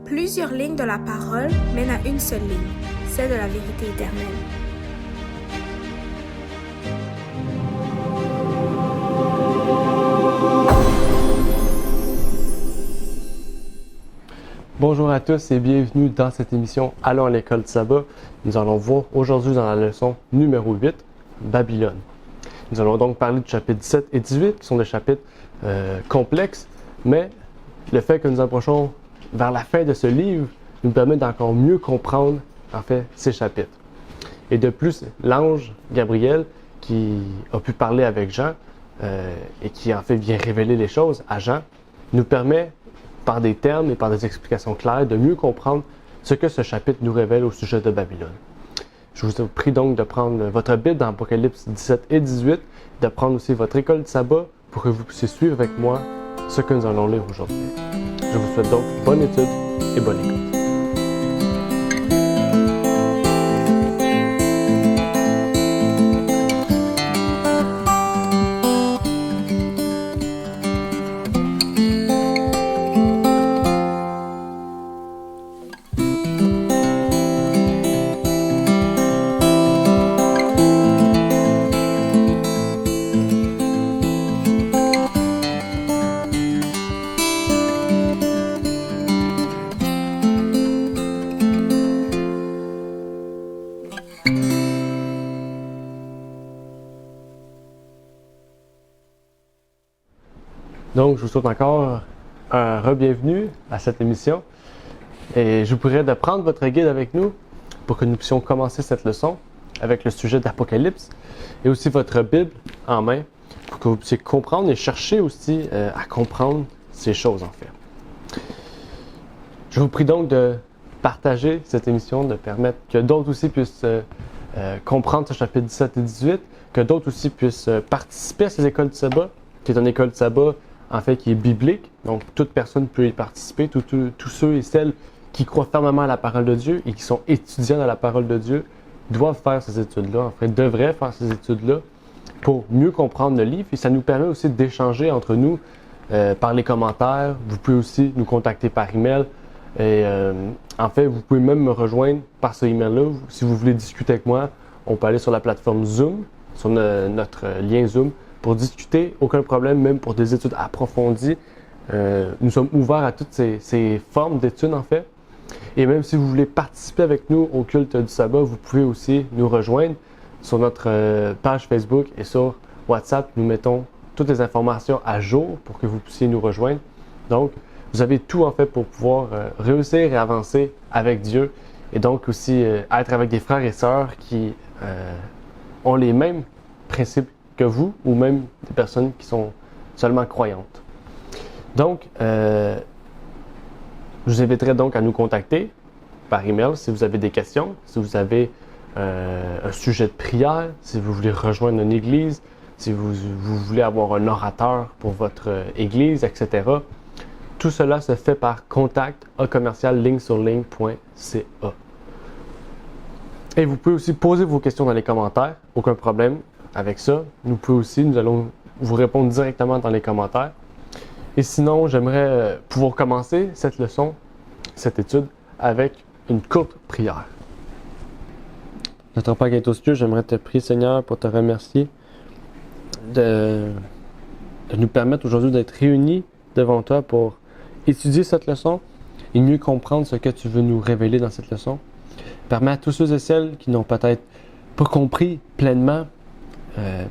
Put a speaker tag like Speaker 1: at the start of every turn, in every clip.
Speaker 1: Plusieurs lignes de la parole mènent à une seule ligne, celle de la vérité éternelle.
Speaker 2: Bonjour à tous et bienvenue dans cette émission Allons à l'école de sabbat. Nous allons voir aujourd'hui dans la leçon numéro 8, Babylone. Nous allons donc parler du chapitre 17 et 18 qui sont des chapitres complexes, mais le fait que nous approchons vers la fin de ce livre nous permet d'encore mieux comprendre en fait ces chapitres. Et de plus, l'ange Gabriel qui a pu parler avec Jean et qui en fait vient révéler les choses à Jean, nous permet par des termes et par des explications claires, de mieux comprendre ce que ce chapitre nous révèle au sujet de Babylone. Je vous prie donc de prendre votre Bible dans Apocalypse 17 et 18, de prendre aussi votre école de sabbat pour que vous puissiez suivre avec moi ce que nous allons lire aujourd'hui. Je vous souhaite donc bonne étude et bonne écoute. Donc, je vous souhaite encore un re-bienvenue à cette émission et je vous prie de prendre votre guide avec nous pour que nous puissions commencer cette leçon avec le sujet d'Apocalypse et aussi votre Bible en main pour que vous puissiez comprendre et chercher aussi à comprendre ces choses en fait. Je vous prie donc de partager cette émission, de permettre que d'autres aussi puissent comprendre ce chapitre 17 et 18, que d'autres aussi puissent participer à ces écoles de sabbat, qui est une école de sabbat en fait qui est biblique, donc toute personne peut y participer, tous ceux et celles qui croient fermement à la parole de Dieu et qui sont étudiants dans la parole de Dieu doivent faire ces études-là, en fait devraient faire ces études-là pour mieux comprendre le livre et ça nous permet aussi d'échanger entre nous par les commentaires. Vous pouvez aussi nous contacter par email et en fait vous pouvez même me rejoindre par ce email-là. Si vous voulez discuter avec moi, on peut aller sur la plateforme Zoom, sur notre lien Zoom, pour discuter, aucun problème, même pour des études approfondies. Nous sommes ouverts à toutes ces formes d'études en fait. Et même si vous voulez participer avec nous au culte du sabbat, vous pouvez aussi nous rejoindre sur notre page Facebook et sur WhatsApp. Nous mettons toutes les informations à jour pour que vous puissiez nous rejoindre. Donc, vous avez tout en fait pour pouvoir réussir et avancer avec Dieu et donc aussi être avec des frères et sœurs qui ont les mêmes principes que vous ou même des personnes qui sont seulement croyantes. Donc, je vous inviterai donc à nous contacter par email si vous avez des questions, si vous avez un sujet de prière, si vous voulez rejoindre une église, si vous voulez avoir un orateur pour votre église, etc. Tout cela se fait par contact@ligne-sur-ligne.ca. Et vous pouvez aussi poser vos questions dans les commentaires, aucun problème. Avec ça, nous allons vous répondre directement dans les commentaires. Et sinon, j'aimerais pouvoir commencer cette leçon, cette étude, avec une courte prière. Notre Père qui est aux cieux, j'aimerais te prier, Seigneur, pour te remercier de nous permettre aujourd'hui d'être réunis devant toi pour étudier cette leçon et mieux comprendre ce que tu veux nous révéler dans cette leçon. Permets à tous ceux et celles qui n'ont peut-être pas compris pleinement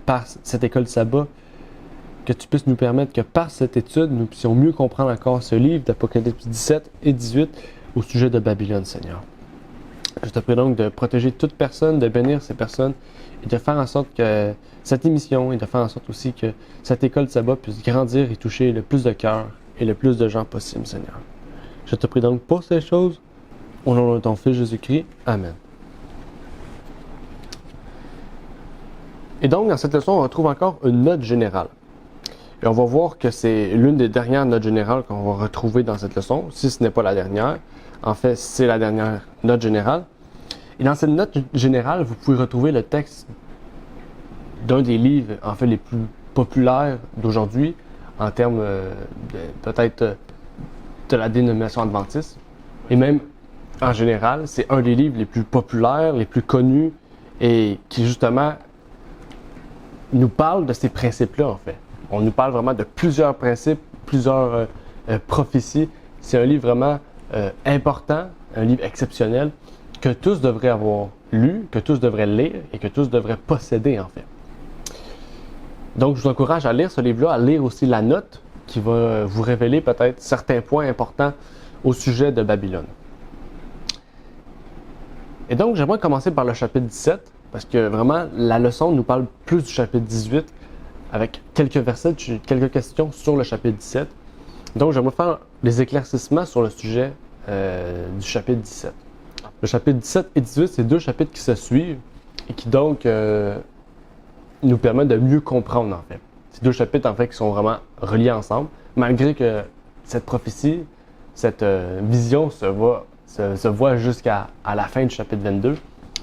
Speaker 2: par cette école de sabbat, que tu puisses nous permettre que par cette étude, nous puissions mieux comprendre encore ce livre d'Apocalypse 17 et 18 au sujet de Babylone, Seigneur. Je te prie donc de protéger toute personne, de bénir ces personnes et de faire en sorte que cette émission et de faire en sorte aussi que cette école de sabbat puisse grandir et toucher le plus de cœurs et le plus de gens possible, Seigneur. Je te prie donc pour ces choses, au nom de ton Fils Jésus-Christ. Amen. Et donc, dans cette leçon, on retrouve encore une note générale. Et on va voir que c'est l'une des dernières notes générales qu'on va retrouver dans cette leçon, si ce n'est pas la dernière. En fait, c'est la dernière note générale. Et dans cette note générale, vous pouvez retrouver le texte d'un des livres, en fait, les plus populaires d'aujourd'hui, en termes peut-être de la dénomination adventiste. Et même, en général, c'est un des livres les plus populaires, les plus connus, et qui justement nous parle de ces principes-là, en fait. On nous parle vraiment de plusieurs principes, plusieurs prophéties. C'est un livre vraiment important, un livre exceptionnel, que tous devraient avoir lu, que tous devraient lire et que tous devraient posséder, en fait. Donc, je vous encourage à lire ce livre-là, à lire aussi la note qui va vous révéler peut-être certains points importants au sujet de Babylone. Et donc, j'aimerais commencer par le chapitre 17, parce que vraiment, la leçon nous parle plus du chapitre 18, avec quelques versets, quelques questions sur le chapitre 17. Donc, j'aimerais faire des éclaircissements sur le sujet du chapitre 17. Le chapitre 17 et 18, c'est deux chapitres qui se suivent et qui donc nous permettent de mieux comprendre, en fait. Ces deux chapitres, en fait, qui sont vraiment reliés ensemble, malgré que cette prophétie, cette vision se voit jusqu'à la fin du chapitre 22.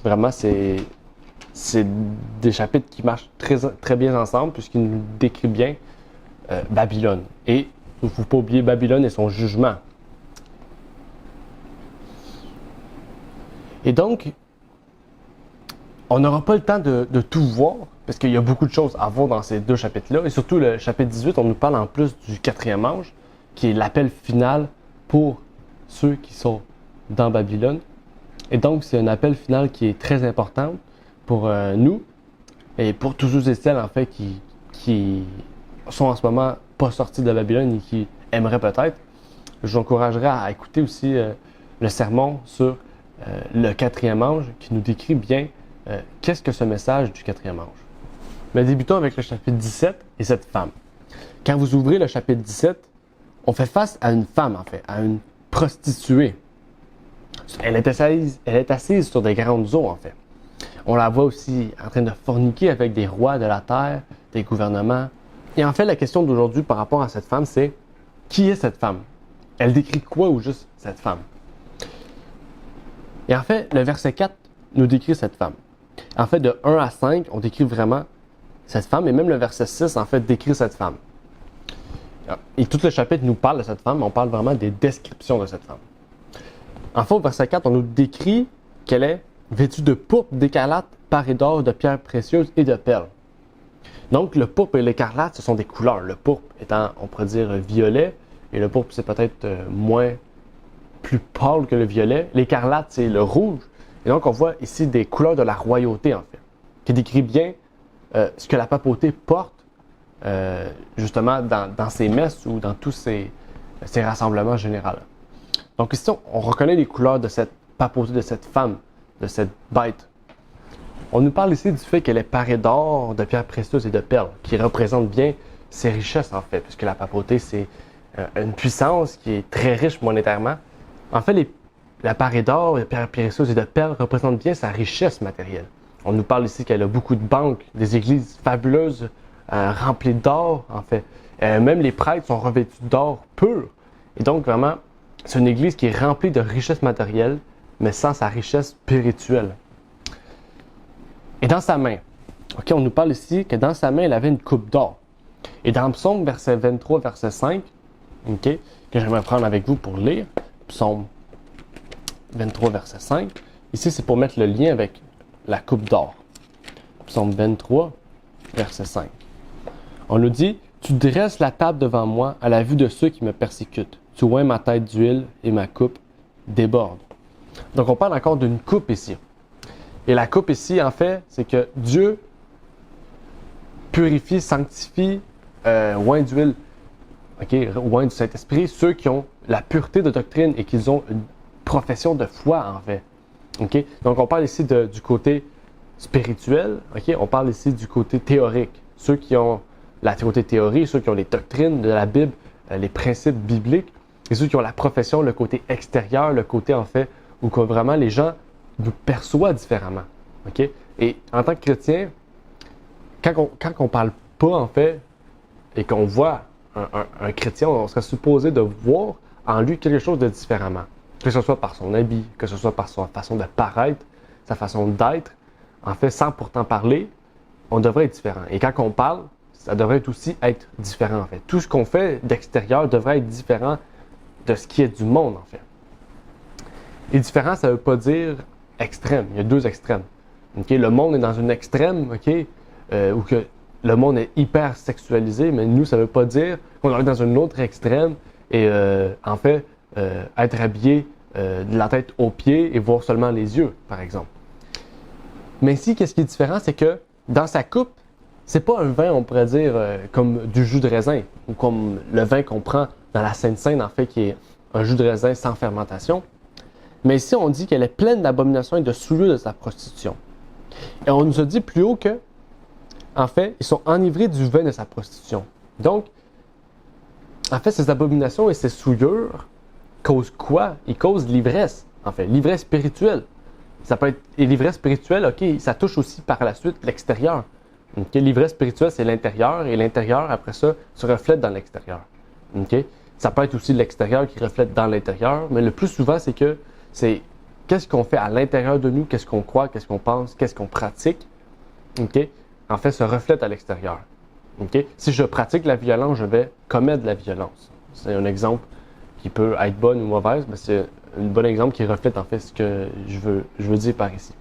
Speaker 2: Vraiment, c'est des chapitres qui marchent très bien ensemble, puisqu'ils nous décrivent bien Babylone. Et il ne faut pas oublier Babylone et son jugement. Et donc, on n'aura pas le temps de tout voir, parce qu'il y a beaucoup de choses à voir dans ces deux chapitres-là. Et surtout, le chapitre 18, on nous parle en plus du quatrième ange, qui est l'appel final pour ceux qui sont dans Babylone. Et donc, c'est un appel final qui est très important pour nous et pour tous ceux et celles, en fait, qui sont en ce moment pas sortis de Babylone et qui aimeraient peut-être. Je vous encouragerais à écouter aussi le sermon sur le quatrième ange qui nous décrit bien qu'est-ce que ce message du quatrième ange. Mais débutons avec le chapitre 17 et cette femme. Quand vous ouvrez le chapitre 17, on fait face à une femme, en fait, à une prostituée. Elle est assise sur des grandes eaux, en fait. On la voit aussi en train de forniquer avec des rois de la terre, des gouvernements. Et en fait, la question d'aujourd'hui par rapport à cette femme, c'est qui est cette femme? Elle décrit quoi au juste cette femme? Et en fait, le verset 4 nous décrit cette femme. En fait, de 1 à 5, on décrit vraiment cette femme, et même le verset 6, en fait, décrit cette femme. Et tout le chapitre nous parle de cette femme, mais on parle vraiment des descriptions de cette femme. En fait, au verset 4, on nous décrit qu'elle est vêtue de pourpre, d'écarlate, parée d'or, de pierres précieuses et de perles. Donc, le pourpre et l'écarlate, ce sont des couleurs. Le pourpre étant, on pourrait dire, violet, et le pourpre, c'est peut-être plus pâle que le violet. L'écarlate, c'est le rouge. Et donc, on voit ici des couleurs de la royauté, en fait, qui décrit bien ce que la papauté porte, justement, dans ses messes ou dans tous ses rassemblements généraux. Donc ici, on reconnaît les couleurs de cette papauté, de cette femme, de cette bête. On nous parle ici du fait qu'elle est parée d'or, de pierres précieuses et de perles, qui représentent bien ses richesses, en fait, puisque la papauté, c'est une puissance qui est très riche monétairement. En fait, la parée d'or, de pierres précieuses et de perles représentent bien sa richesse matérielle. On nous parle ici qu'elle a beaucoup de banques, des églises fabuleuses, remplies d'or, en fait. Même les prêtres sont revêtus d'or pur. Et donc, vraiment, c'est une église qui est remplie de richesses matérielles, mais sans sa richesse spirituelle. Et dans sa main, on nous parle ici que dans sa main, elle avait une coupe d'or. Et dans Psaume, verset 23, verset 5, que j'aimerais prendre avec vous pour lire, Psaume 23, verset 5, ici, c'est pour mettre le lien avec la coupe d'or. Psaume 23, verset 5. On nous dit « Tu dresses la table devant moi à la vue de ceux qui me persécutent. Tu oins ma tête d'huile et ma coupe déborde. » Donc, on parle encore d'une coupe ici. Et la coupe ici, en fait, c'est que Dieu purifie, sanctifie, oint d'huile, oint du Saint-Esprit, ceux qui ont la pureté de doctrine et qui ont une profession de foi, en fait. Donc, on parle ici du côté spirituel, on parle ici du côté théorique. Ceux qui ont la côté théorie, ceux qui ont les doctrines de la Bible, les principes bibliques, et ceux qui ont la profession, le côté extérieur, le côté, en fait, où vraiment les gens nous perçoivent différemment. Et en tant que chrétien, quand on parle pas, en fait, et qu'on voit un chrétien, on serait supposé de voir en lui quelque chose de différemment. Que ce soit par son habit, que ce soit par sa façon de paraître, sa façon d'être. En fait, sans pourtant parler, on devrait être différent. Et quand on parle, ça devrait aussi être différent, en fait. Tout ce qu'on fait d'extérieur devrait être différent de ce qui est du monde, en fait. Et différent, ça ne veut pas dire extrême. Il y a deux extrêmes. Okay? Le monde est dans une extrême, okay? Où que le monde est hyper sexualisé, mais nous, ça ne veut pas dire qu'on est dans une autre extrême et en fait, être habillé de la tête aux pieds et voir seulement les yeux, par exemple. Mais ici, qu'est-ce qui est différent, c'est que dans sa coupe, c'est pas un vin, on pourrait dire, comme du jus de raisin, ou comme le vin qu'on prend dans la Sainte Seine, en fait, qui est un jus de raisin sans fermentation. Mais ici, on dit qu'elle est pleine d'abominations et de souillure de sa prostitution. Et on nous a dit plus haut que, en fait, ils sont enivrés du vin de sa prostitution. Donc, en fait, ces abominations et ces souillures causent quoi? Ils causent l'ivresse, en fait, l'ivresse spirituelle. Ça peut être, et l'ivresse spirituelle, ok, ça touche aussi par la suite l'extérieur. Okay? L'ivresse spirituelle, c'est l'intérieur, et l'intérieur, après ça, se reflète dans l'extérieur. Okay? Ça peut être aussi l'extérieur qui reflète dans l'intérieur, mais le plus souvent, c'est qu'est-ce qu'on fait à l'intérieur de nous, qu'est-ce qu'on croit, qu'est-ce qu'on pense, qu'est-ce qu'on pratique, okay? En fait, se reflète à l'extérieur. Okay? Si je pratique la violence, je vais commettre de la violence. C'est un exemple qui peut être bonne ou mauvaise, mais c'est un bon exemple qui reflète en fait ce que je veux dire par ici.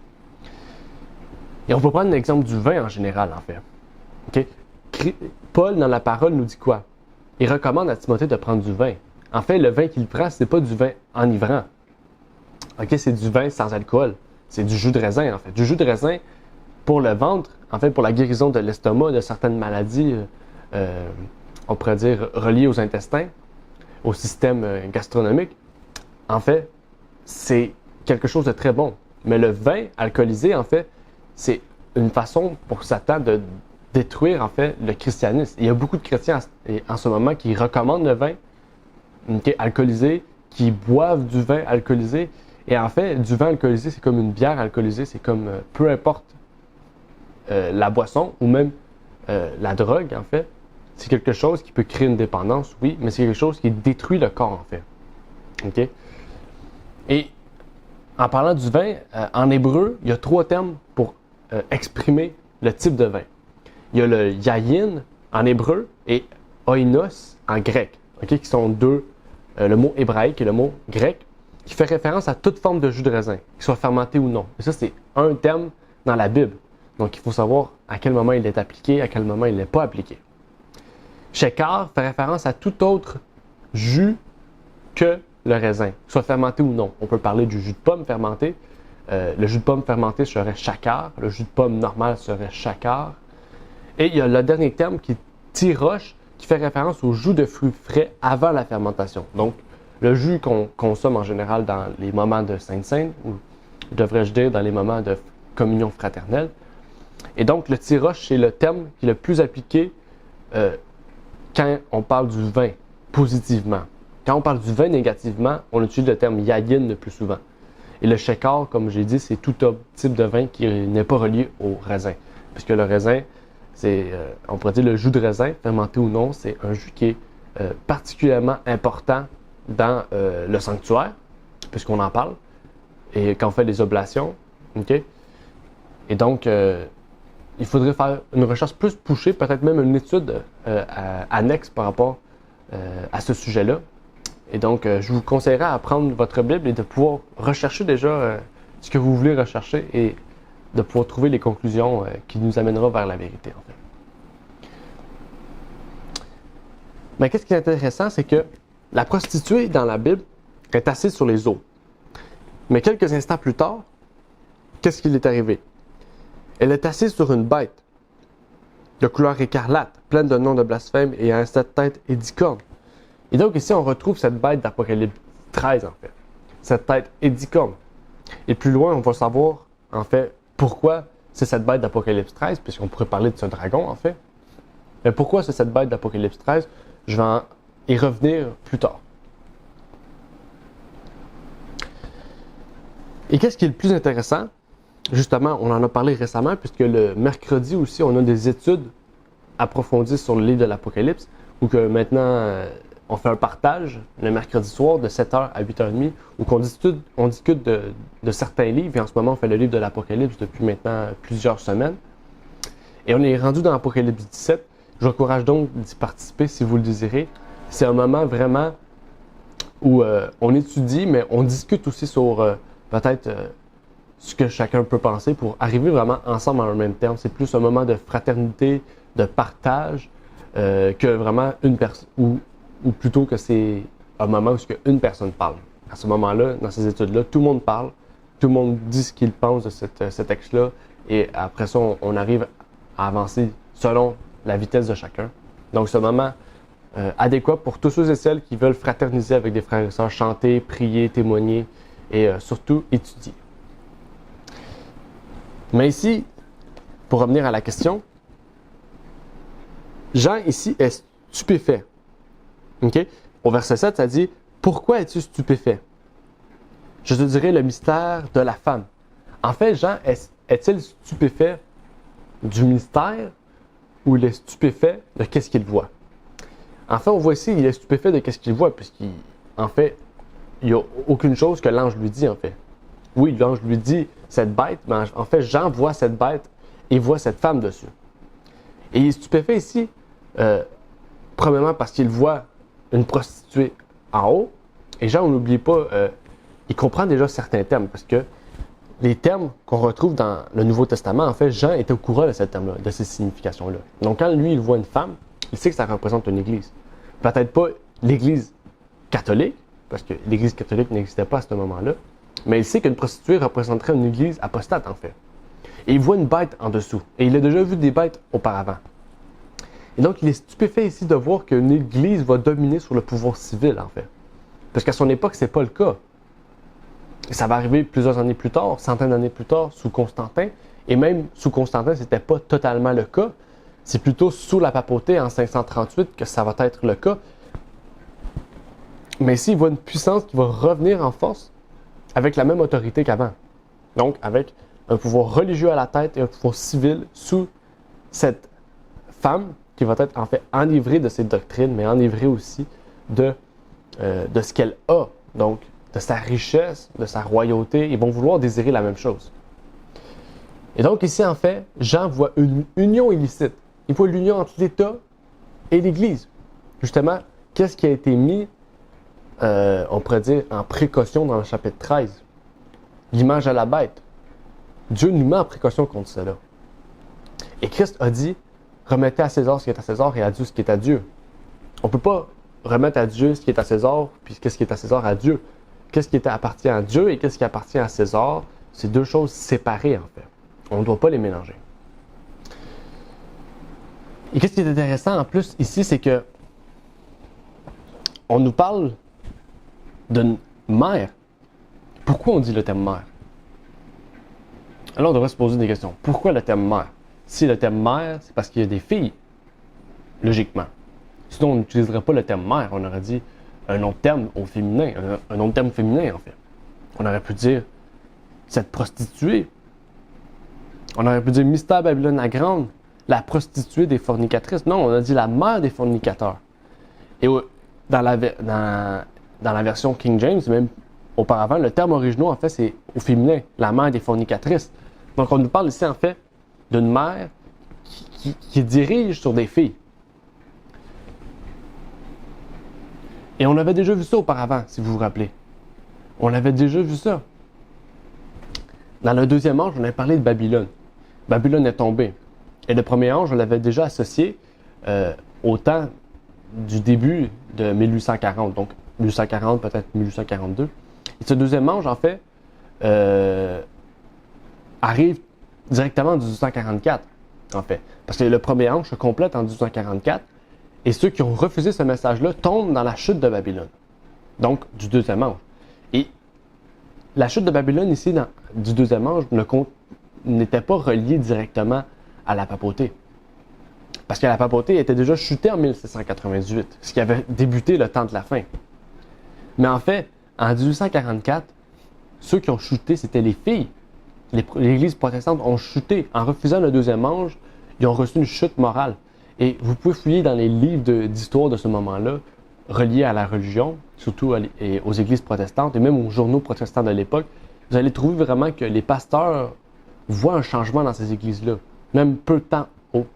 Speaker 2: Et on peut prendre l'exemple du vin en général, en fait. Okay? Paul, dans la parole, nous dit quoi? Il recommande à Timothée de prendre du vin. En fait, le vin qu'il prend, ce n'est pas du vin enivrant. Okay? C'est du vin sans alcool. C'est du jus de raisin, en fait. Du jus de raisin pour le ventre, en fait, pour la guérison de l'estomac, de certaines maladies, on pourrait dire, reliées aux intestins, au système gastronomique. En fait, c'est quelque chose de très bon. Mais le vin alcoolisé, en fait, c'est une façon pour Satan de détruire, en fait, le christianisme. Il y a beaucoup de chrétiens en ce moment qui recommandent le vin alcoolisé, qui boivent du vin alcoolisé. Et en fait, du vin alcoolisé, c'est comme une bière alcoolisée, c'est comme, peu importe la boisson ou même la drogue, en fait, c'est quelque chose qui peut créer une dépendance, oui, mais c'est quelque chose qui détruit le corps, en fait. OK? Et en parlant du vin, en hébreu, il y a 3 termes pour exprimer le type de vin. Il y a le yayin en hébreu et oinos en grec, okay, qui sont deux, le mot hébraïque et le mot grec, qui fait référence à toute forme de jus de raisin, qu'il soit fermenté ou non. Et ça, c'est un terme dans la Bible. Donc, il faut savoir à quel moment il est appliqué, à quel moment il n'est pas appliqué. Shekar fait référence à tout autre jus que le raisin, soit fermenté ou non. On peut parler du jus de pomme fermenté. Le jus de pomme fermenté serait shakar. Le jus de pomme normal serait shakar. Et il y a le dernier terme qui est tiroche, qui fait référence au jus de fruits frais avant la fermentation. Donc, le jus qu'on consomme en général dans les moments de Sainte Seine, ou devrais-je dire dans les moments de communion fraternelle. Et donc, le tiroche, c'est le terme qui est le plus appliqué quand on parle du vin positivement. Quand on parle du vin négativement, on utilise le terme yayin le plus souvent. Et le shekar, comme j'ai dit, c'est tout type de vin qui n'est pas relié au raisin. Puisque le raisin, c'est, on pourrait dire le jus de raisin, fermenté ou non, c'est un jus qui est particulièrement important dans le sanctuaire, puisqu'on en parle, et quand on fait les oblations. Okay? Et donc, il faudrait faire une recherche plus poussée, peut-être même une étude annexe par rapport à ce sujet-là. Et donc, je vous conseillerais à prendre votre Bible et de pouvoir rechercher déjà ce que vous voulez rechercher et de pouvoir trouver les conclusions qui nous amèneront vers la vérité, en fait. Mais qu'est-ce qui est intéressant, c'est que la prostituée dans la Bible est assise sur les eaux. Mais quelques instants plus tard, qu'est-ce qui lui est arrivé? Elle est assise sur une bête de couleur écarlate, pleine de noms de blasphème et à 7 têtes et 10 cornes. Et donc ici, on retrouve cette bête d'Apocalypse 13, en fait. Cette tête et 10 cornes. Et plus loin, on va savoir, en fait, pourquoi c'est cette bête d'Apocalypse 13, puisqu'on pourrait parler de ce dragon, en fait. Mais pourquoi c'est cette bête d'Apocalypse 13? Je vais y revenir plus tard. Et qu'est-ce qui est le plus intéressant? Justement, on en a parlé récemment, puisque le mercredi aussi, on a des études approfondies sur le livre de l'Apocalypse, où que maintenant, on fait un partage le mercredi soir de 7h à 8h30, où on discute de certains livres, et en ce moment, on fait le livre de l'Apocalypse depuis maintenant plusieurs semaines. Et on est rendu dans l'Apocalypse 17. Je vous encourage donc d'y participer si vous le désirez. C'est un moment vraiment où on étudie, mais on discute aussi sur peut-être ce que chacun peut penser pour arriver vraiment ensemble en même terme. C'est plus un moment de fraternité, de partage, que vraiment une personne, ou plutôt que c'est un moment où une personne parle. À ce moment-là, dans ces études-là, tout le monde parle, tout le monde dit ce qu'il pense de cet texte-là, et après ça, on arrive à avancer selon la vitesse de chacun. Donc, c'est un moment adéquat pour tous ceux et celles qui veulent fraterniser avec des frères et sœurs, chanter, prier, témoigner et surtout étudier. Mais ici, pour revenir à la question, Jean ici est stupéfait. Okay? Au verset 7, ça dit « Pourquoi es-tu stupéfait? » Je te dirai le mystère de la femme. En fait, Jean est-il stupéfait du mystère ou il est stupéfait de qu'est-ce qu'il voit? En fait, on voit ici, il est stupéfait de qu'est-ce qu'il voit, puisqu'en fait, il n'y a aucune chose que l'ange lui dit, en fait. Oui, l'ange lui dit cette bête, mais en fait, Jean voit cette bête et voit cette femme dessus. Et il est stupéfait ici, premièrement parce qu'il voit une prostituée en haut, et Jean, on n'oublie pas, il comprend déjà certains termes, parce que les termes qu'on retrouve dans le Nouveau Testament, en fait, Jean était au courant de ces termes-là, de ces significations-là. Donc, quand lui, il voit une femme, il sait que ça représente une église. Peut-être pas l'église catholique, parce que l'église catholique n'existait pas à ce moment-là, mais il sait qu'une prostituée représenterait une église apostate, en fait. Et il voit une bête en dessous. Et il a déjà vu des bêtes auparavant. Et donc, il est stupéfait ici de voir qu'une église va dominer sur le pouvoir civil, en fait. Parce qu'à son époque, c'est pas le cas. Et ça va arriver plusieurs années plus tard, centaines d'années plus tard, sous Constantin. Et même sous Constantin, c'était pas totalement le cas. C'est plutôt sous la papauté en 538 que ça va être le cas. Mais ici, il voit une puissance qui va revenir en force avec la même autorité qu'avant. Donc, avec un pouvoir religieux à la tête et un pouvoir civil sous cette femme qui va être en fait enivrée de ses doctrines, mais enivrée aussi de ce qu'elle a. Donc, de sa richesse, de sa royauté. Ils vont vouloir désirer la même chose. Et donc, ici, en fait, Jean voit une union illicite. Il voit l'union entre l'État et l'Église. Justement, qu'est-ce qui a été mis, on pourrait dire, en précaution dans le chapitre 13? L'image à la bête. Dieu nous met en précaution contre cela. Et Christ a dit, remettez à César ce qui est à César et à Dieu ce qui est à Dieu. On ne peut pas remettre à Dieu ce qui est à César, puis qu'est-ce qui est à César à Dieu. Qu'est-ce qui appartient à Dieu et qu'est-ce qui appartient à César, c'est deux choses séparées, en fait. On ne doit pas les mélanger. Et qu'est-ce qui est intéressant en plus ici, c'est que on nous parle d'une mère. Pourquoi on dit le terme mère? Alors on devrait se poser des questions. Pourquoi le terme mère? Si le terme mère, c'est parce qu'il y a des filles, logiquement. Sinon, on n'utiliserait pas le terme mère, on aurait dit un nom de terme au féminin, un nom de terme féminin en fait. On aurait pu dire cette prostituée. On aurait pu dire Mystère Babylone la Grande, la prostituée des fornicatrices. Non, on a dit la mère des fornicateurs. Et dans la version King James, même auparavant, le terme original en fait c'est au féminin, la mère des fornicatrices. Donc on nous parle ici en fait d'une mère qui dirige sur des filles. Et on avait déjà vu ça auparavant, si vous vous rappelez. On avait déjà vu ça. Dans le deuxième ange, on avait parlé de Babylone. Babylone est tombée. Et le premier ange, on l'avait déjà associé au temps du début de 1840. Donc, 1840, peut-être 1842. Et ce deuxième ange, en fait, arrive directement en 1844, en fait. Parce que le premier ange se complète en 1844. Et ceux qui ont refusé ce message-là tombent dans la chute de Babylone. Donc, du deuxième ange. Et la chute de Babylone ici, du deuxième ange, n'était pas reliée directement à la papauté. Parce que la papauté était déjà chutée en 1798, ce qui avait débuté le temps de la fin. Mais en fait, en 1844, ceux qui ont chuté, c'était les filles. L'Église protestante ont chuté. En refusant le deuxième ange, ils ont reçu une chute morale. Et vous pouvez fouiller dans les livres d'histoire de ce moment-là, reliés à la religion, surtout aux églises protestantes et même aux journaux protestants de l'époque. Vous allez trouver vraiment que les pasteurs voient un changement dans ces églises-là. Même peu de temps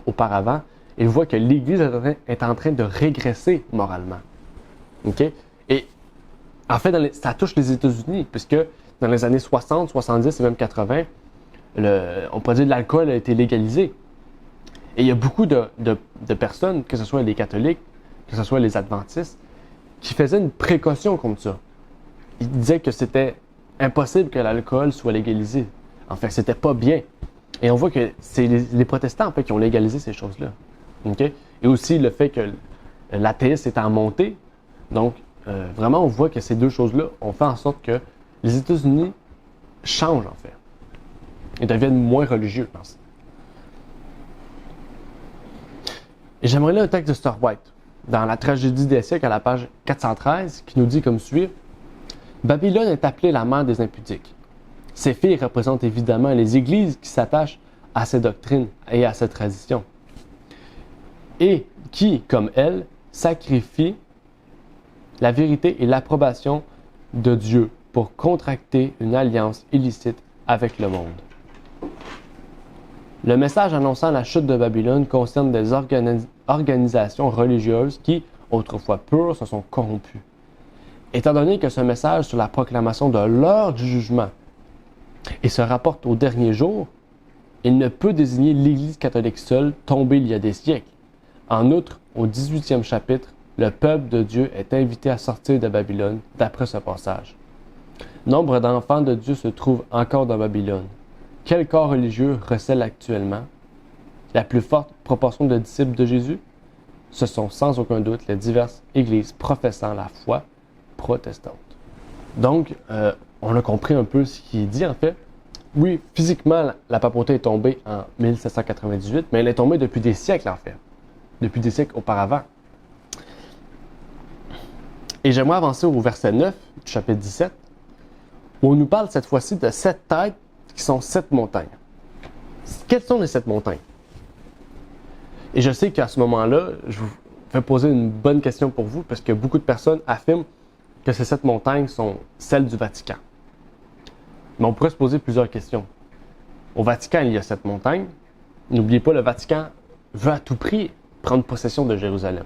Speaker 2: auparavant, ils voient que l'Église est en train de régresser moralement. OK? Et En fait, ça touche les États-Unis, puisque dans les années 60, 70 et même 80, on pourrait dire que l'alcool a été légalisé. Et il y a beaucoup de personnes, que ce soit les catholiques, que ce soit les adventistes, qui faisaient une précaution contre ça. Ils disaient que c'était impossible que l'alcool soit légalisé. En fait, c'était pas bien. Et on voit que c'est les protestants en fait, qui ont légalisé ces choses-là. Okay? Et aussi le fait que l'athéisme est en montée. Donc, vraiment, on voit que ces deux choses-là ont fait en sorte que les États-Unis changent, en fait. Ils deviennent moins religieux, je pense. Et j'aimerais lire un texte de Sir White, dans la tragédie des siècles, à la page 413, qui nous dit comme suit: Babylone est appelée la mère des impudiques. Ces filles représentent évidemment les églises qui s'attachent à ces doctrines et à ces traditions, et qui, comme elles, sacrifient la vérité et l'approbation de Dieu pour contracter une alliance illicite avec le monde. Le message annonçant la chute de Babylone concerne des organisations religieuses qui, autrefois pures, se sont corrompues. Étant donné que ce message sur la proclamation de l'heure du jugement et se rapporte au dernier jour, il ne peut désigner l'Église catholique seule, tombée il y a des siècles. En outre, au 18e chapitre, le peuple de Dieu est invité à sortir de Babylone d'après ce passage. Nombre d'enfants de Dieu se trouvent encore dans Babylone. Quel corps religieux recèle actuellement la plus forte proportion de disciples de Jésus? Ce sont sans aucun doute les diverses églises professant la foi protestante. Donc, on a compris un peu ce qui est dit en fait. Oui, physiquement, la papauté est tombée en 1798, mais elle est tombée depuis des siècles en fait. Depuis des siècles auparavant. Et j'aimerais avancer au verset 9 du chapitre 17, où on nous parle cette fois-ci de 7 têtes qui sont 7 montagnes. Quelles sont les 7 montagnes? Et je sais qu'à ce moment-là, je vous vais poser une bonne question pour vous, parce que beaucoup de personnes affirment que ces 7 montagnes sont celles du Vatican. Mais on pourrait se poser plusieurs questions. Au Vatican, il y a 7 montagnes. N'oubliez pas, le Vatican veut à tout prix prendre possession de Jérusalem.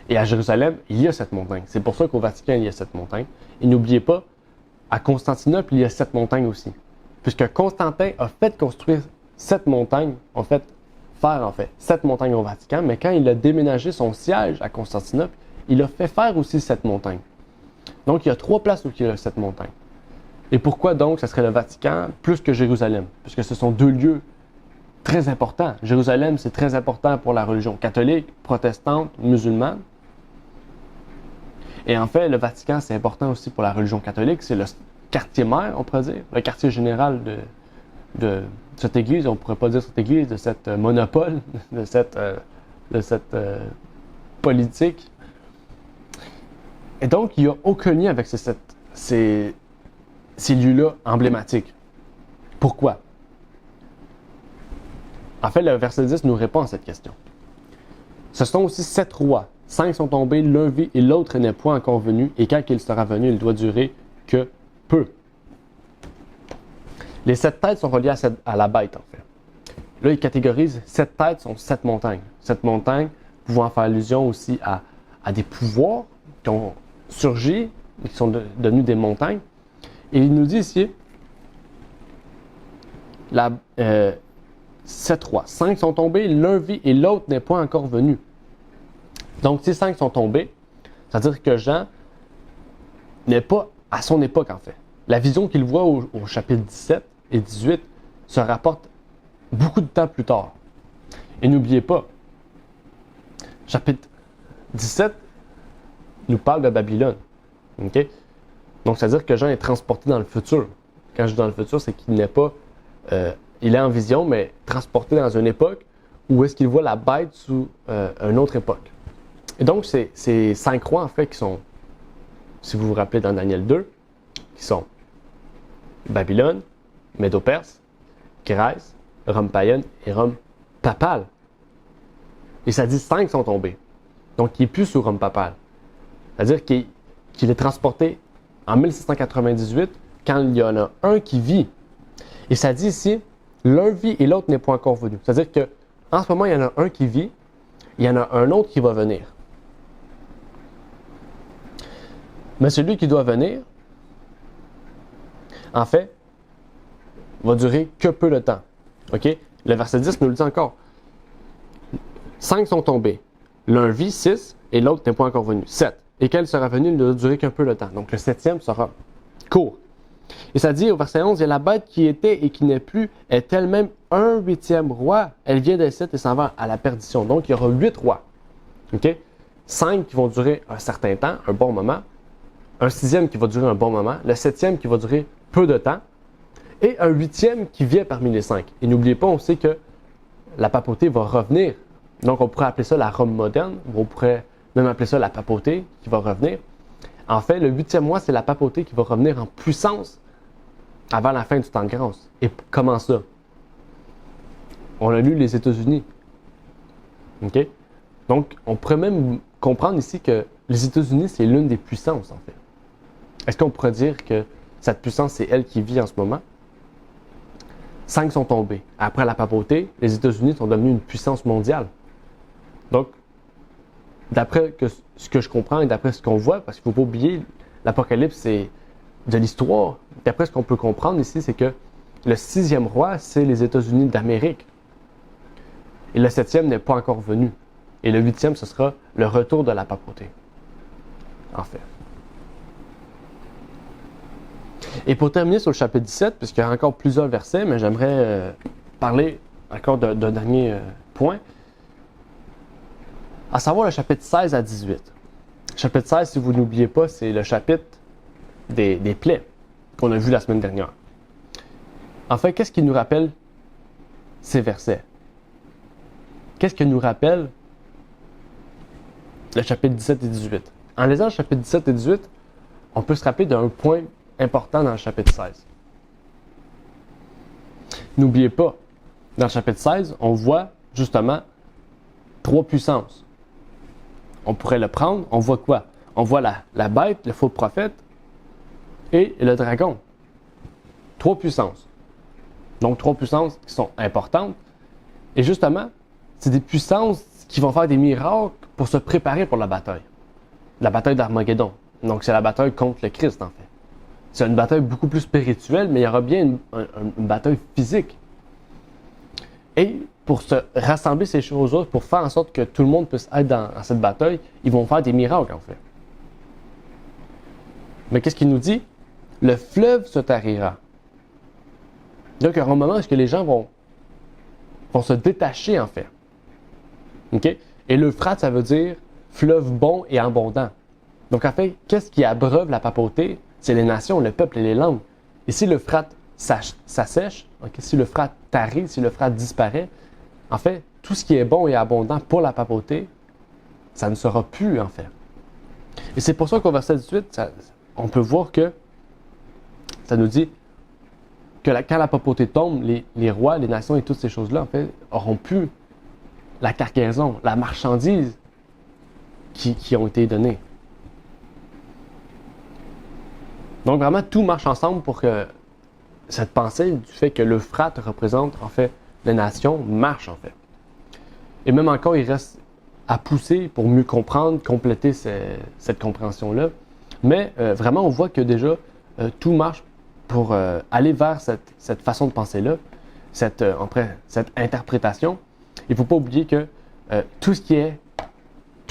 Speaker 2: Et à Jérusalem, il y a 7 montagnes. C'est pour ça qu'au Vatican, il y a 7 montagnes. Et n'oubliez pas, à Constantinople, il y a 7 montagnes aussi. Puisque Constantin a fait construire 7 montagnes, faire 7 montagnes au Vatican, mais quand il a déménagé son siège à Constantinople, il a fait faire aussi 7 montagnes. Donc il y a 3 places où il y a 7 montagnes. Et pourquoi donc ce serait le Vatican plus que Jérusalem? Puisque ce sont 2 lieux très importants. Jérusalem, c'est très important pour la religion catholique, protestante, musulmane. Et en fait, le Vatican, c'est important aussi pour la religion catholique. C'est le quartier mère, on pourrait dire, le quartier général de cette église. On ne pourrait pas dire cette église, de cette monopole, de cette politique. Et donc, il n'y a aucun lien avec ces lieux-là emblématiques. Pourquoi? En fait, le verset 10 nous répond à cette question. Ce sont aussi 7 rois. 5 sont tombés, l'un vit et l'autre n'est point encore venu, et quand il sera venu, il doit durer que peu. Les 7 têtes sont reliées à la bête, en fait. Là, il catégorise 7 têtes sont 7 montagnes. 7 montagnes pouvant faire allusion aussi à des pouvoirs qui ont surgi, qui sont devenus des montagnes. Et il nous dit ici, 7 rois. 5 sont tombés, l'un vit et l'autre n'est point encore venu. Donc, si 5 sont tombés, c'est-à-dire que Jean n'est pas à son époque, en fait. La vision qu'il voit au chapitre 17 et 18 se rapporte beaucoup de temps plus tard. Et n'oubliez pas, chapitre 17 nous parle de Babylone. Okay? Donc, c'est-à-dire que Jean est transporté dans le futur. Quand je dis dans le futur, c'est qu'il n'est pas... il est en vision, mais transporté dans une époque où est-ce qu'il voit la bête sous une autre époque. Et donc, c'est 5 rois, en fait, qui sont, si vous vous rappelez dans Daniel 2, qui sont Babylone, Médo-Perse, Grèce, Rome païenne et Rome papale. Et ça dit 5 sont tombés. Donc, il n'est plus sous Rome papale. C'est-à-dire qu'il est transporté en 1698 quand il y en a un qui vit. Et ça dit ici, l'un vit et l'autre n'est pas encore venu. C'est-à-dire qu'en ce moment, il y en a un qui vit, il y en a un autre qui va venir. Mais celui qui doit venir, en fait, va durer que peu de temps. OK? Le verset 10 nous le dit encore. 5 sont tombés. L'un vit 6 et l'autre n'est pas encore venu. 7. Et quel sera venu ne doit durer qu'un peu de temps. Donc le 7e sera court. Et ça dit au verset 11, et la bête qui était et qui n'est plus est elle-même un 8e roi. Elle vient des 7 et s'en va à la perdition. Donc il y aura 8 rois. OK? 5 qui vont durer un certain temps, un bon moment. Un 6e qui va durer un bon moment. Le 7e qui va durer peu de temps. Et un 8e qui vient parmi les 5. Et n'oubliez pas, on sait que la papauté va revenir. Donc on pourrait appeler ça la Rome moderne. On pourrait même appeler ça la papauté qui va revenir. En fait, le 8e mois, c'est la papauté qui va revenir en puissance avant la fin du temps de grâce. Et comment ça? On a lu les États-Unis. OK? Donc, on pourrait même comprendre ici que les États-Unis, c'est l'une des puissances, en fait. Est-ce qu'on pourrait dire que cette puissance, c'est elle qui vit en ce moment? 5 sont tombés. Après la papauté, les États-Unis sont devenus une puissance mondiale. Donc, d'après ce que je comprends et d'après ce qu'on voit, parce qu'il ne faut pas oublier, l'Apocalypse, c'est de l'histoire. D'après ce qu'on peut comprendre ici, c'est que le 6e roi, c'est les États-Unis d'Amérique. Et le 7e n'est pas encore venu. Et le 8e, ce sera le retour de la papauté. En fait. Et pour terminer sur le chapitre 17, puisqu'il y a encore plusieurs versets, mais j'aimerais parler encore d'un dernier point, à savoir le chapitre 16 à 18. Le chapitre 16, si vous n'oubliez pas, c'est le chapitre des plaies qu'on a vu la semaine dernière. En fait, qu'est-ce qui nous rappelle ces versets? Qu'est-ce qui nous rappelle le chapitre 17 et 18? En lisant le chapitre 17 et 18, on peut se rappeler d'un point important dans le chapitre 16. N'oubliez pas, dans le chapitre 16, on voit justement 3 puissances. On pourrait le prendre, on voit quoi? On voit la bête, le faux prophète et le dragon. 3 puissances. Donc 3 puissances qui sont importantes. Et justement, c'est des puissances qui vont faire des miracles pour se préparer pour la bataille. La bataille d'Armageddon. Donc c'est la bataille contre le Christ en fait. C'est une bataille beaucoup plus spirituelle, mais il y aura bien une bataille physique. Et pour se rassembler ces choses-là, pour faire en sorte que tout le monde puisse être dans cette bataille, ils vont faire des miracles en fait. Mais qu'est-ce qu'il nous dit? Le fleuve se tarira. Donc il y aura un moment où les gens vont se détacher en fait. OK? Et l'Euphrate, ça veut dire fleuve bon et abondant. Donc en fait, qu'est-ce qui abreuve la papauté? C'est les nations, le peuple et les langues. Et si l'Euphrate s'assèche, okay, si l'Euphrate tarit, si l'Euphrate disparaît, en fait, tout ce qui est bon et abondant pour la papauté, ça ne sera plus en fait. Et c'est pour ça qu'au verset 18, on peut voir que ça nous dit que quand la papauté tombe, les rois, les nations et toutes ces choses-là, en fait, auront plus la cargaison, la marchandise qui ont été données. Donc vraiment, tout marche ensemble pour que cette pensée du fait que l'Euphrate représente en fait les nations marche en fait. Et même encore, il reste à pousser pour mieux comprendre, compléter cette compréhension-là. Mais vraiment, on voit que déjà, tout marche pour aller vers cette façon de penser-là, cette interprétation. Il ne faut pas oublier que toutes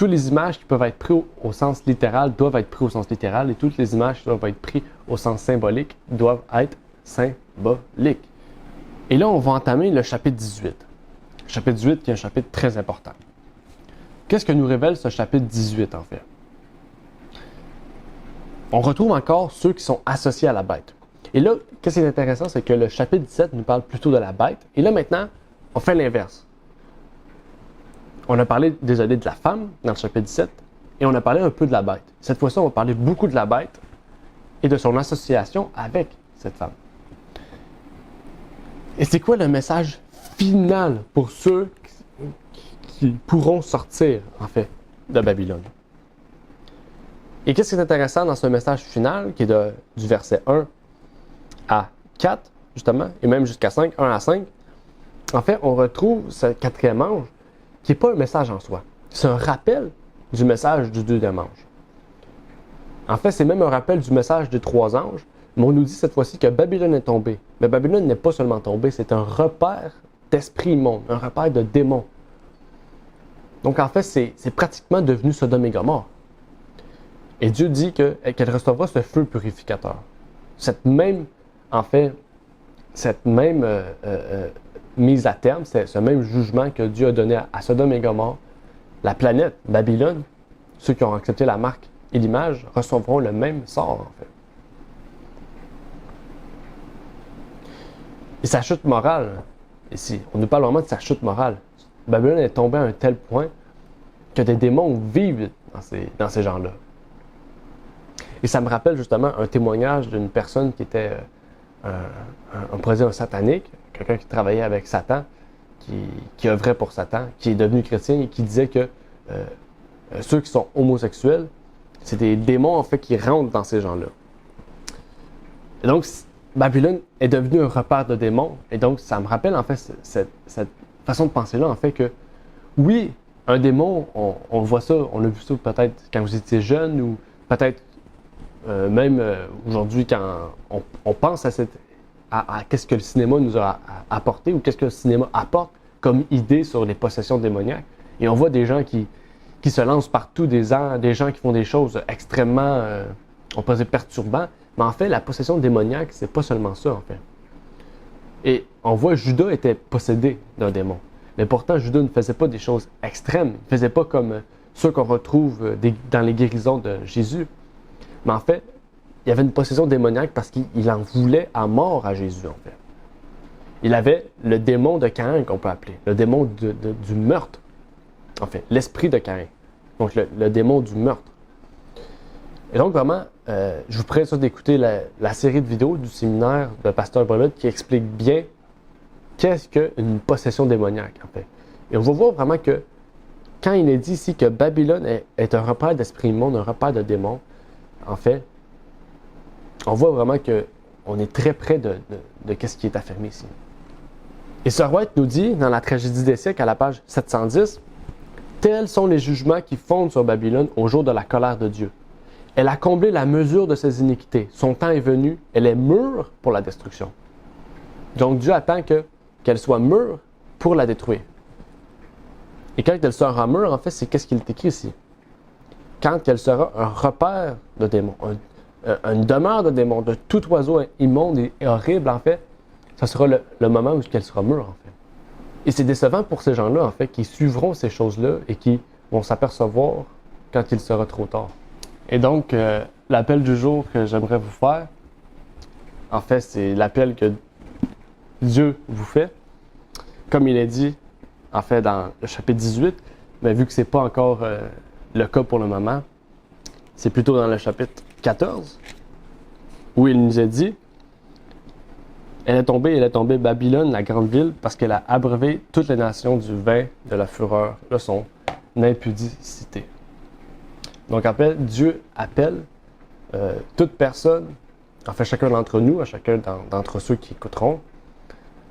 Speaker 2: les images qui peuvent être prises au sens littéral doivent être prises au sens littéral et toutes les images qui doivent être prises au sens symbolique doivent être symboliques. Et là, on va entamer le chapitre 18. Le chapitre 18 qui est un chapitre très important. Qu'est-ce que nous révèle ce chapitre 18 en fait? On retrouve encore ceux qui sont associés à la bête. Et là, qu'est-ce qui est intéressant, c'est que le chapitre 17 nous parle plutôt de la bête. Et là maintenant, on fait l'inverse. On a parlé, désolé, de la femme dans le chapitre 17 et on a parlé un peu de la bête. Cette fois-ci, on va parler beaucoup de la bête et de son association avec cette femme. Et c'est quoi le message final pour ceux qui pourront sortir, en fait, de Babylone? Et qu'est-ce qui est intéressant dans ce message final, qui est du verset 1 à 4, justement, et même jusqu'à 5, 1 à 5, en fait, on retrouve ce 4e ange qui n'est pas un message en soi. C'est un rappel du message du 2e ange. En fait, c'est même un rappel du message des 3 anges, mais on nous dit cette fois-ci que Babylone est tombée. Mais Babylone n'est pas seulement tombée, c'est un repère d'esprit immonde, un repère de démons. Donc en fait, c'est pratiquement devenu Sodome et Gomorrhe. Et Dieu dit qu'elle recevra ce feu purificateur. Cette même mise à terme, ce même jugement que Dieu a donné à Sodome et Gomorrhe, la planète Babylone, ceux qui ont accepté la marque et l'image, recevront le même sort en fait. Et sa chute morale, ici, on nous parle vraiment de sa chute morale. Babylone est tombée à un tel point que des démons vivent dans ces gens-là. Et ça me rappelle justement un témoignage d'une personne qui était, on pourrait dire un satanique, quelqu'un qui travaillait avec Satan, qui œuvrait pour Satan, qui est devenu chrétien et qui disait que ceux qui sont homosexuels, c'est des démons en fait qui rentrent dans ces gens-là. Et donc, Babylone est devenue un repère de démons. Et donc, ça me rappelle en fait cette façon de penser-là, en fait, que oui, un démon, on voit ça, on a vu ça peut-être quand vous étiez jeune ou peut-être même aujourd'hui quand on pense à qu'est-ce que le cinéma nous a apporté ou qu'est-ce que le cinéma apporte comme idée sur les possessions démoniaques. Et on voit des gens qui se lancent partout, des gens qui font des choses extrêmement, on pourrait dire perturbantes. Mais en fait, la possession démoniaque, c'est pas seulement ça, en fait. Et on voit Judas était possédé d'un démon. Mais pourtant, Judas ne faisait pas des choses extrêmes. Il ne faisait pas comme ceux qu'on retrouve dans les guérisons de Jésus. Mais en fait, il y avait une possession démoniaque parce qu'il en voulait à mort à Jésus, en fait. Il avait le démon de Caïn, qu'on peut appeler. Le démon du meurtre. En fait, l'esprit de Caïn. Donc, le démon du meurtre. Et donc, vraiment, je vous prie d'écouter la série de vidéos du séminaire de Pasteur Brelotte qui explique bien qu'est-ce qu'une possession démoniaque, en fait. Et on va voir vraiment que quand il est dit ici que Babylone est un repère d'esprit immonde, un repère de démons, en fait, on voit vraiment qu'on est très près de ce qui est affirmé ici. Et Sir White nous dit, dans la tragédie des siècles, à la page 710, « Tels sont les jugements qui fondent sur Babylone au jour de la colère de Dieu. Elle a comblé la mesure de ses iniquités. Son temps est venu. Elle est mûre pour la destruction. » Donc Dieu attend qu'elle soit mûre pour la détruire. Et quand elle sera mûre, en fait, c'est qu'est-ce qu'il est écrit ici? Quand elle sera un repère de démons, une demeure de démons, de tout oiseau immonde et horrible, en fait, ce sera le moment où elle sera mûre, en fait. Et c'est décevant pour ces gens-là, en fait, qui suivront ces choses-là et qui vont s'apercevoir quand il sera trop tard. Et donc, l'appel du jour que j'aimerais vous faire, en fait, c'est l'appel que Dieu vous fait. Comme il est dit, en fait, dans le chapitre 18, mais vu que ce n'est pas encore le cas pour le moment, c'est plutôt dans le chapitre 14, où il nous a dit « Elle est tombée, Babylone, la grande ville, parce qu'elle a abreuvé toutes les nations du vin de la fureur de son impudicité. » Donc, en fait, Dieu appelle toute personne, en fait chacun d'entre nous, à chacun d'entre ceux qui écouteront,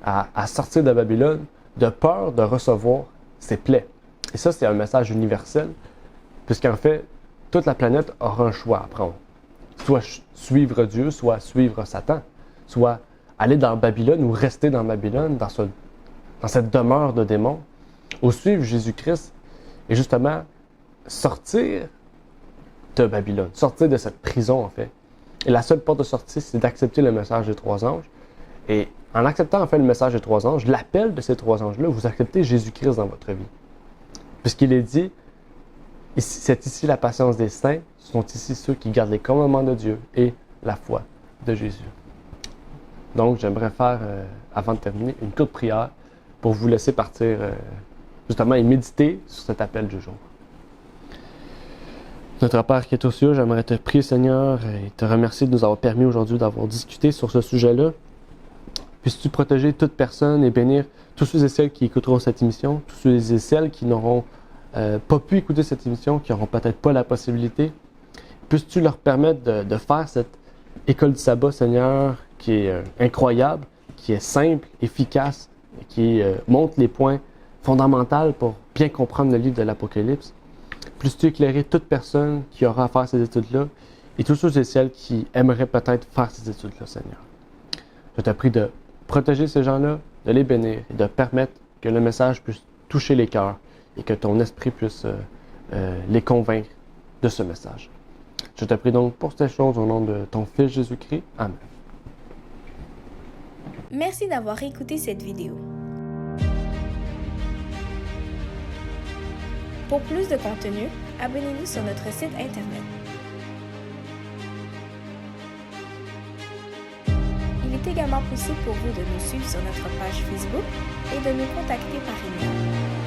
Speaker 2: à sortir de Babylone de peur de recevoir ses plaies. Et ça, c'est un message universel, puisqu'en fait, toute la planète aura un choix à prendre. Soit suivre Dieu, soit suivre Satan, soit aller dans Babylone ou rester dans Babylone, dans cette demeure de démons, ou suivre Jésus-Christ et justement sortir de Babylone, sortir de cette prison en fait. Et la seule porte de sortie, c'est d'accepter le message des 3 anges. Et en acceptant en fait le message des 3 anges, l'appel de ces 3 anges-là, vous acceptez Jésus-Christ dans votre vie. Puisqu'il est dit, c'est ici la patience des saints, ce sont ici ceux qui gardent les commandements de Dieu et la foi de Jésus. Donc, j'aimerais faire, avant de terminer, une courte prière pour vous laisser partir justement et méditer sur cet appel du jour. Notre Père qui est aux cieux, j'aimerais te prier, Seigneur, et te remercier de nous avoir permis aujourd'hui d'avoir discuté sur ce sujet-là. Puisses-tu protéger toute personne et bénir tous ceux et celles qui écouteront cette émission, tous ceux et celles qui n'auront pas pu écouter cette émission, qui n'auront peut-être pas la possibilité. Puisses-tu leur permettre de faire cette école du sabbat, Seigneur, qui est incroyable, qui est simple, efficace, qui montre les points fondamentaux pour bien comprendre le livre de l'Apocalypse. Puisses-tu éclairer toute personne qui aura à faire ces études-là et tous ceux des ciels qui aimeraient peut-être faire ces études-là, Seigneur. Je te prie de protéger ces gens-là, de les bénir et de permettre que le message puisse toucher les cœurs et que ton esprit puisse les convaincre de ce message. Je te prie donc pour ces choses au nom de ton Fils Jésus-Christ. Amen.
Speaker 1: Merci d'avoir écouté cette vidéo. Pour plus de contenu, abonnez-vous sur notre site Internet. Il est également possible pour vous de nous suivre sur notre page Facebook et de nous contacter par email.